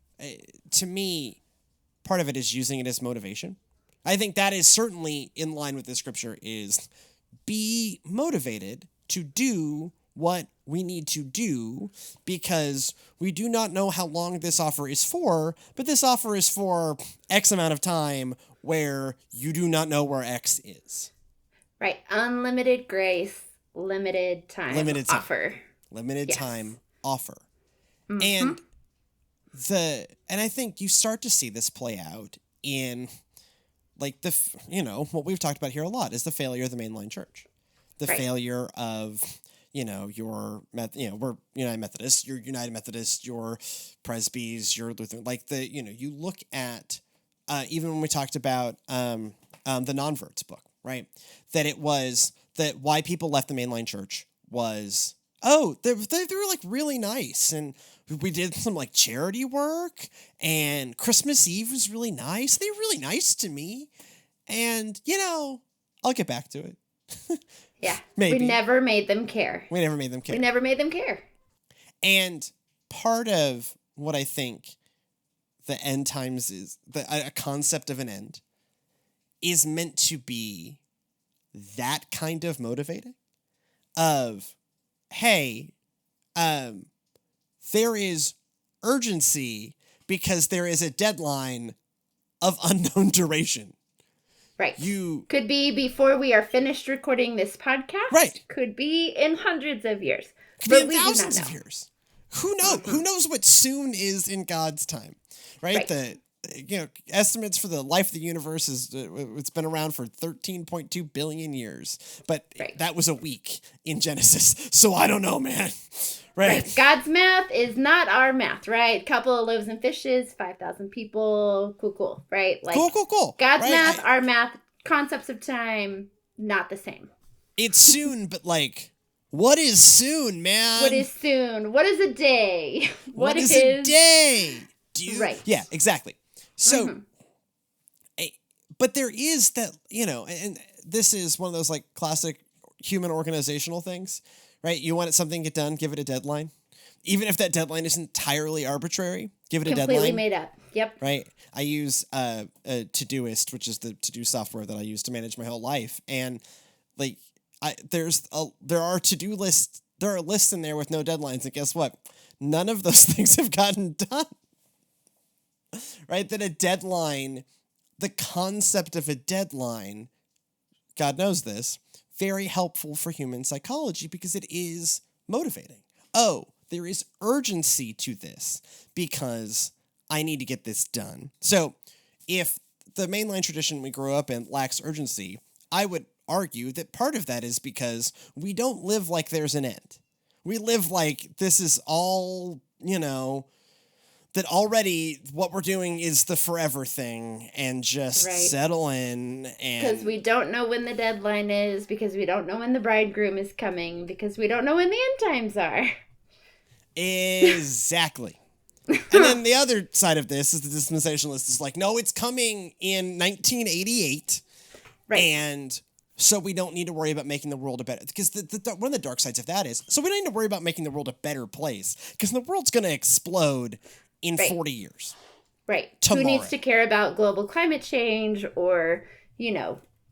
To me, part of it is using it as motivation. I think that is certainly in line with the scripture, is be motivated to do what we need to do, because we do not know how long this offer is for, but this offer is for X amount of time where you do not know where X is. Right. Unlimited grace, limited time Limited time. offer. Limited Yes. time offer. Mhm. And I think you start to see this play out in like what we've talked about here a lot is the failure of the mainline church. The Right. failure of we're United Methodist, you're United Methodist, you're Presbys, you're Lutheran. Like you look at even when we talked about the non-verts book, right? That it was that why people left the mainline church was, they were like really nice, and we did some like charity work, and Christmas Eve was really nice. They were really nice to me, and I'll get back to it. Yeah. Maybe. We never made them care. We never made them care. We never made them care. And part of what I think the end times is, a concept of an end, is meant to be that kind of motivating of, hey, there is urgency because there is a deadline of unknown duration. Right. You could be before we are finished recording this podcast. Right. Could be in hundreds of years. Could but be in we thousands do not of know. years. Who knows? Mm-hmm. Who knows what soon is in God's time, right? The estimates for the life of the universe is it's been around for 13.2 billion years, but that was a week in Genesis, so I don't know, man. Right. God's math is not our math, right? Couple of loaves and fishes, 5,000 people, cool, right? Like cool. God's right? math, our math, concepts of time, not the same. It's soon, but like, what is soon, man? What is soon? What is a day? What is a day? Right. Yeah, exactly. So, but there is that, and this is one of those like classic human organizational things, right? You want something to get done, give it a deadline. Even if that deadline is entirely arbitrary, give it a deadline. Completely made up. Yep. Right. I use a Todoist, which is the to-do software that I use to manage my whole life. And like, there are to-do lists. There are lists in there with no deadlines. And guess what? None of those things have gotten done. Right? That a deadline, the concept of a deadline, God knows this, very helpful for human psychology because it is motivating. Oh, there is urgency to this because I need to get this done. So if the mainline tradition we grew up in lacks urgency, I would argue that part of that is because we don't live like there's an end. We live like this is all, that already what we're doing is the forever thing and just settle in. And because we don't know when the deadline is, because we don't know when the bridegroom is coming, because we don't know when the end times are. Exactly. And then the other side of this is the dispensationalist is like, no, it's coming in 1988. Right. And so we don't need to worry about making the world a better, because one of the dark sides of that is, so we don't need to worry about making the world a better place because the world's going to explode in 40 years. Right. Tomorrow. Who needs to care about global climate change or,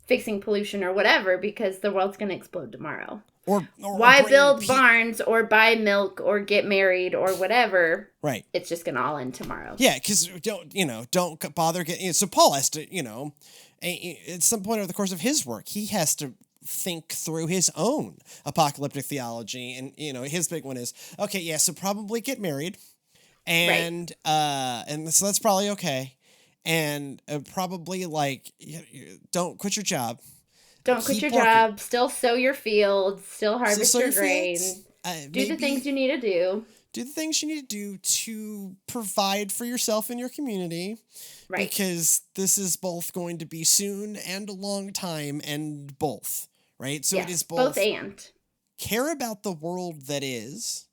fixing pollution or whatever, because the world's going to explode tomorrow. Or why build barns or buy milk or get married or whatever? Right. It's just going to all end tomorrow. Yeah, because don't bother getting. So Paul has to, at some point over the course of his work, he has to think through his own apocalyptic theology, and his big one is so probably get married. And and so that's probably okay, and probably don't quit your job. Don't quit your job. Still sow your fields. Still harvest your grain. Do the things you need to do. Do the things you need to do to provide for yourself and your community. Right. Because this is both going to be soon and a long time, and both. Right. So it is both and. Care about the world that is,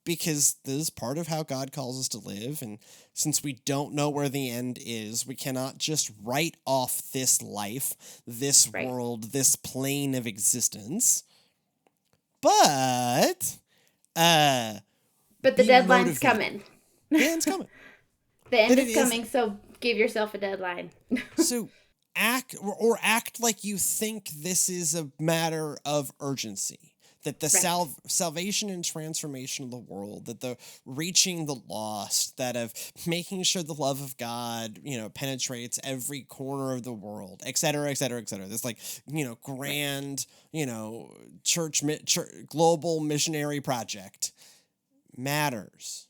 because this is part of how God calls us to live. And since we don't know where the end is, we cannot just write off this life, this world, this plane of existence. But the deadline's coming. The end's coming. The end is coming, so give yourself a deadline. So act like you think this is a matter of urgency. that the Right. salvation and transformation of the world, that the reaching the lost, that of making sure the love of God, penetrates every corner of the world, et cetera, et cetera, et cetera. This grand, church global missionary project matters.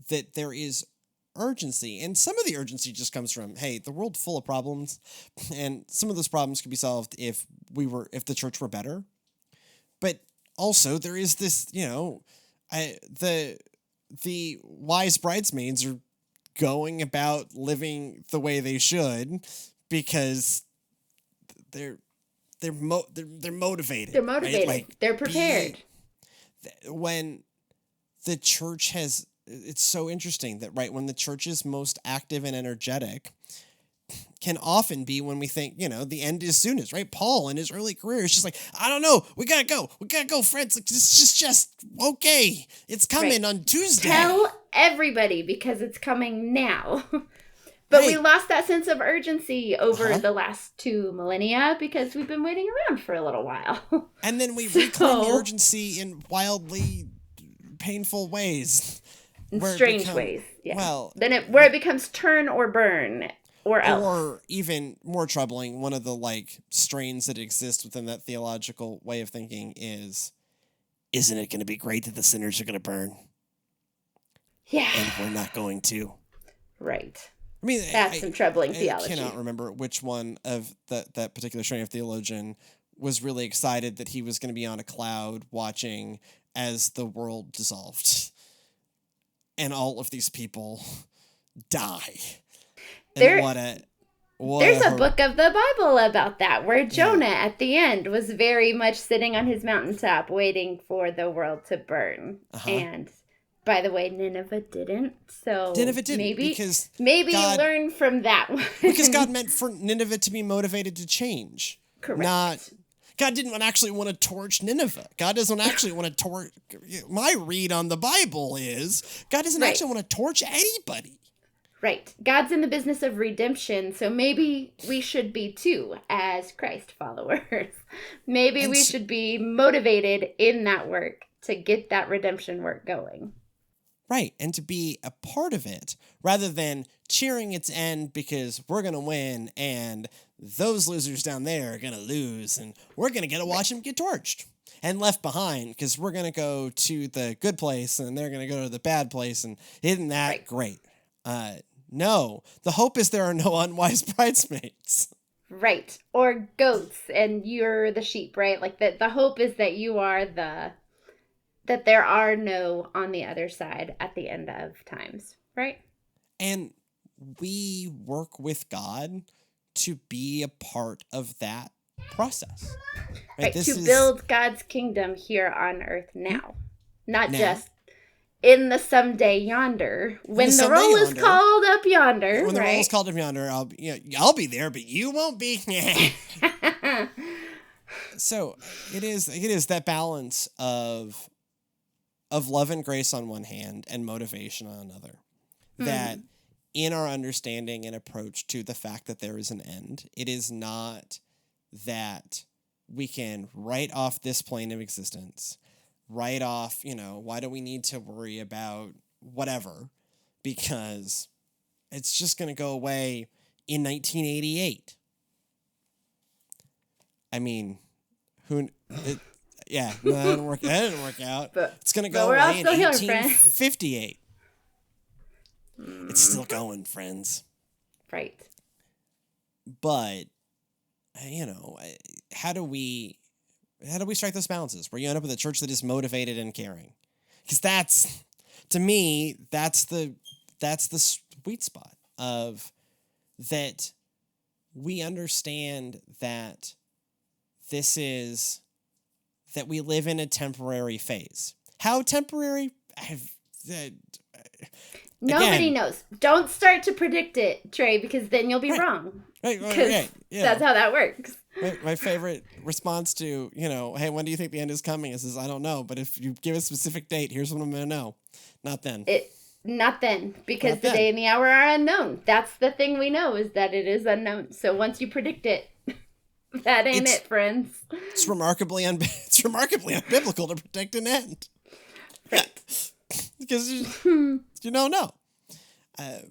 That there is urgency, and some of the urgency just comes from, hey, the world's full of problems, and some of those problems could be solved if the church were better. But also there is this, the wise bridesmaids are going about living the way they should because they're motivated. They're motivated. Right? They're prepared. When the church has, it's so interesting that, right, when the church is most active and energetic can often be when we think, the end is soonest, right? Paul in his early career is just like, I don't know, we gotta go, friends. Like, it's just okay. It's coming on Tuesday. Tell everybody because it's coming now. But we Right. lost that sense of urgency over the last 2 millennia because we've been waiting around for a little while. And then we reclaim the urgency in wildly painful ways. In where it strange become- ways. Yeah. Well, Then where it becomes turn or burn or else. or even more troubling, one of the strains that exists within that theological way of thinking is, isn't it going to be great that the sinners are going to burn? Yeah. And we're not going to. Right. I mean, That's some troubling I theology. cannot remember which one of that particular strain of theologian was really excited that he was going to be on a cloud watching as the world dissolved and all of these people die. And There's a book of the Bible about that where Jonah at the end was very much sitting on his mountaintop waiting for the world to burn. And by the way, Nineveh didn't. So maybe God, you learn from that one. Because God meant for Nineveh to be motivated to change. Correct. God didn't actually want to torch Nineveh. God doesn't actually want to torch. My read on the Bible is God doesn't actually want to torch anybody. Right. God's in the business of redemption, so maybe we should be too as Christ followers. Maybe we should be motivated in that work to get that redemption work going. Right, and to be a part of it rather than cheering its end because we're going to win and those losers down there are going to lose and we're going to get to watch them get torched and left behind because we're going to go to the good place and they're going to go to the bad place, and isn't that great? No, the hope is there are no unwise bridesmaids. Right, or goats and you're the sheep, right? Like the hope is that you are that there are no on the other side at the end of times, right? And we work with God to be a part of that process. Right, to build God's kingdom here on earth now. Not just in the someday yonder. When the roll is called up yonder, When the roll is called up yonder, I'll be there, but you won't be. So it is that balance of love and grace on one hand and motivation on another. That in our understanding and approach to the fact that there is an end, it is not that we can write off this plane of existence, write off, why do we need to worry about whatever? Because it's just going to go away in 1988. I mean, that didn't work out. But it's going to go away in 1858. It's still going, friends. Right. But, how do we strike those balances where you end up with a church that is motivated and caring? Because that's the sweet spot of that. We understand that that we live in a temporary phase. How temporary? Nobody knows. Don't start to predict it, Trey, because then you'll be wrong. Right. That's how that works. My favorite response to, hey, when do you think the end is coming? Is I don't know, but if you give a specific date, here's what I'm going to know. Not then. Not then, because the day and the hour are unknown. That's the thing we know, is that it is unknown. So once you predict it, That ain't it, friends. It's remarkably unbiblical to predict an end. Right. Because you don't know.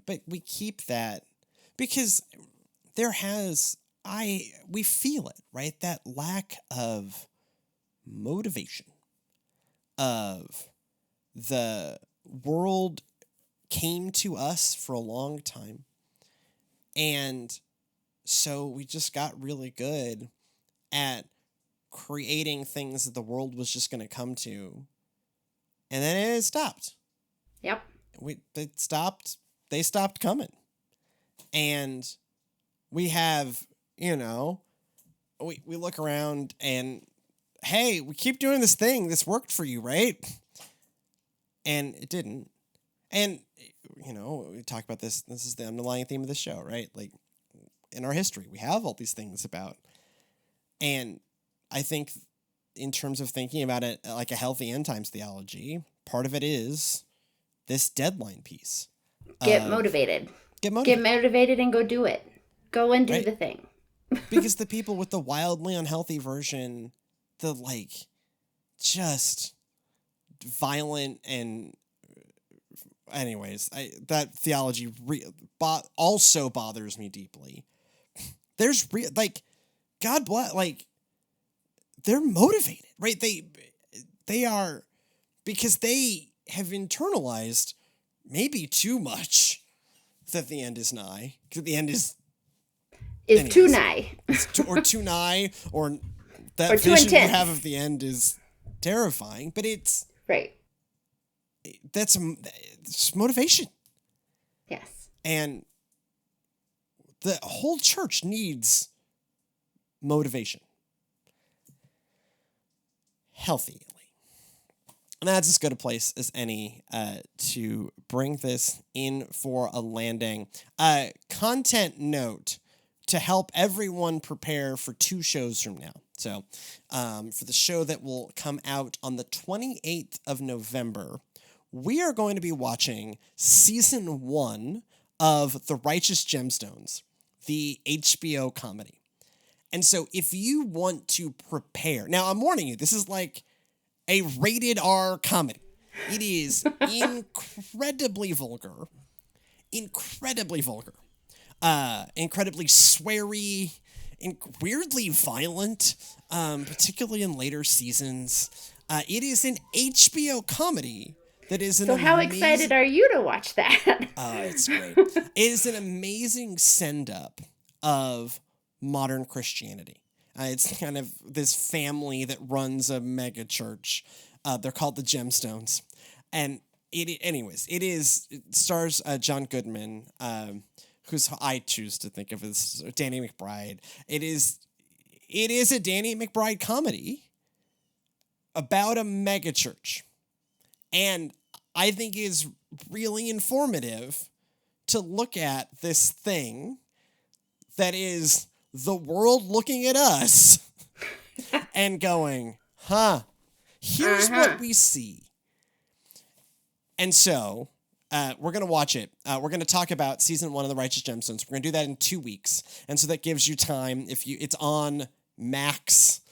But we keep that because we feel it, right? That lack of motivation of the world came to us for a long time. And so we just got really good at creating things that the world was just going to come to. And then it stopped. Yep. They stopped coming. And we have, we look around and, hey, we keep doing this thing. This worked for you, right? And it didn't. And, we talk about this. This is the underlying theme of the show, right? Like, in our history, we have all these things about. And I think in terms of thinking about it like a healthy end times theology, part of it is this deadline piece. Get motivated. Get motivated And go do it. Go and do right? the thing. Because the people with the wildly unhealthy version, the just violent and anyways, that theology also bothers me deeply. There's God bless, they're motivated, right? They are, because they have internalized maybe too much that the end is nigh. Because the end is too nigh. or too nigh, or that or too vision intense. you have of the end is terrifying. But it's motivation. Yes. And the whole church needs motivation. Healthily. And that's as good a place as any to bring this in for a landing. Content note to help everyone prepare for 2 shows from now. So for the show that will come out on the 28th of November, we are going to be watching season 1 of The Righteous Gemstones, the HBO comedy. And so if you want to prepare, now I'm warning you, this is like a rated R comedy. It is incredibly vulgar, incredibly sweary, and weirdly violent, particularly in later seasons. It is an HBO comedy that is So how excited are you to watch that? It's great. It is an amazing send-up of modern Christianity. It's kind of this family that runs a mega church. They're called the Gemstones. And it stars John Goodman, who's I choose to think of as Danny McBride. It is a Danny McBride comedy about a mega church. And I think is really informative to look at this thing that is the world looking at us and going, here's what we see. And so we're going to watch it. We're going to talk about season 1 of The Righteous Gemstones. We're going to do that in 2 weeks. And so that gives you time. It's on Max.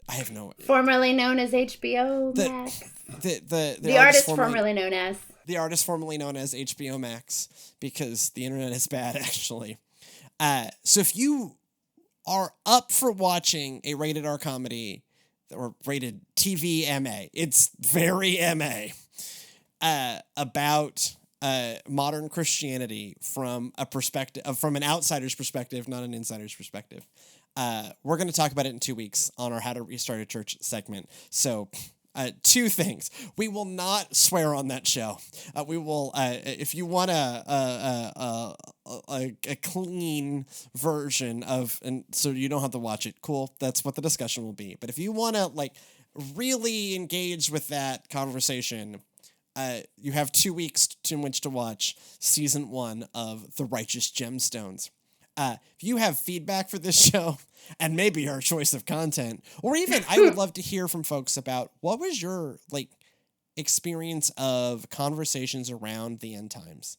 I have no... Formerly known as HBO Max. The artist formerly known as. The artist formerly known as HBO Max, because the internet is bad, actually. So if you are up for watching a rated R comedy, or rated TV MA, it's very MA, about modern Christianity from an outsider's perspective, not an insider's perspective. We're going to talk about it in 2 weeks on our How to Restart a Church segment. So 2 things. We will not swear on that show. We will, if you want a clean version of, and so you don't have to watch it, cool. That's what the discussion will be. But if you want to really engage with that conversation, you have 2 weeks in which to watch season 1 of The Righteous Gemstones. If you have feedback for this show and maybe our choice of content, or even I would love to hear from folks about what was your experience of conversations around the end times.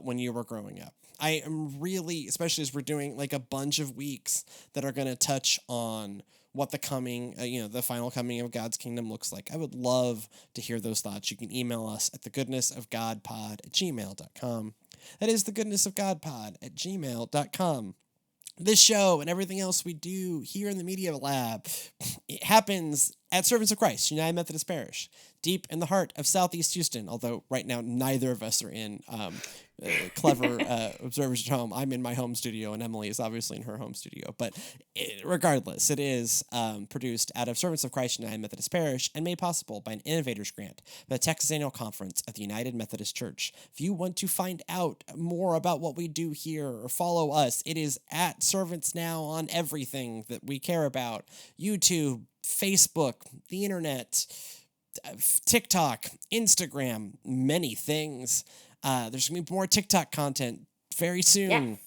when you were growing up. I am really, especially as we're doing like a bunch of weeks that are going to touch on what the coming, the final coming of God's kingdom looks like. I would love to hear those thoughts. You can email us at thegoodnessofgodpod@gmail.com. That is thegoodnessofgodpod@gmail.com. This show and everything else we do here in the Media Lab, it happens at Servants of Christ, United Methodist Parish, deep in the heart of Southeast Houston, although right now neither of us are in clever observers at home. I'm in my home studio, and Emily is obviously in her home studio. But regardless, it is produced out of Servants of Christ, United Methodist Parish, and made possible by an Innovators Grant by the Texas Annual Conference of the United Methodist Church. If you want to find out more about what we do here or follow us, it is at Servants Now on everything that we care about. YouTube, Facebook, the internet, TikTok, Instagram, many things. There's going to be more TikTok content very soon.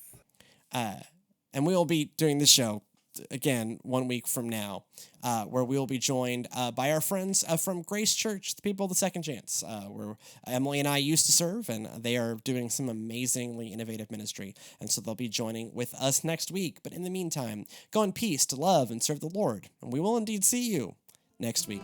Yes. And we will be doing this show again 1 week from now, where we will be joined by our friends from Grace Church, the people of the Second Chance, where Emily and I used to serve, and they are doing some amazingly innovative ministry. And so they'll be joining with us next week. But in the meantime, go in peace to love and serve the Lord. And we will indeed see you next week.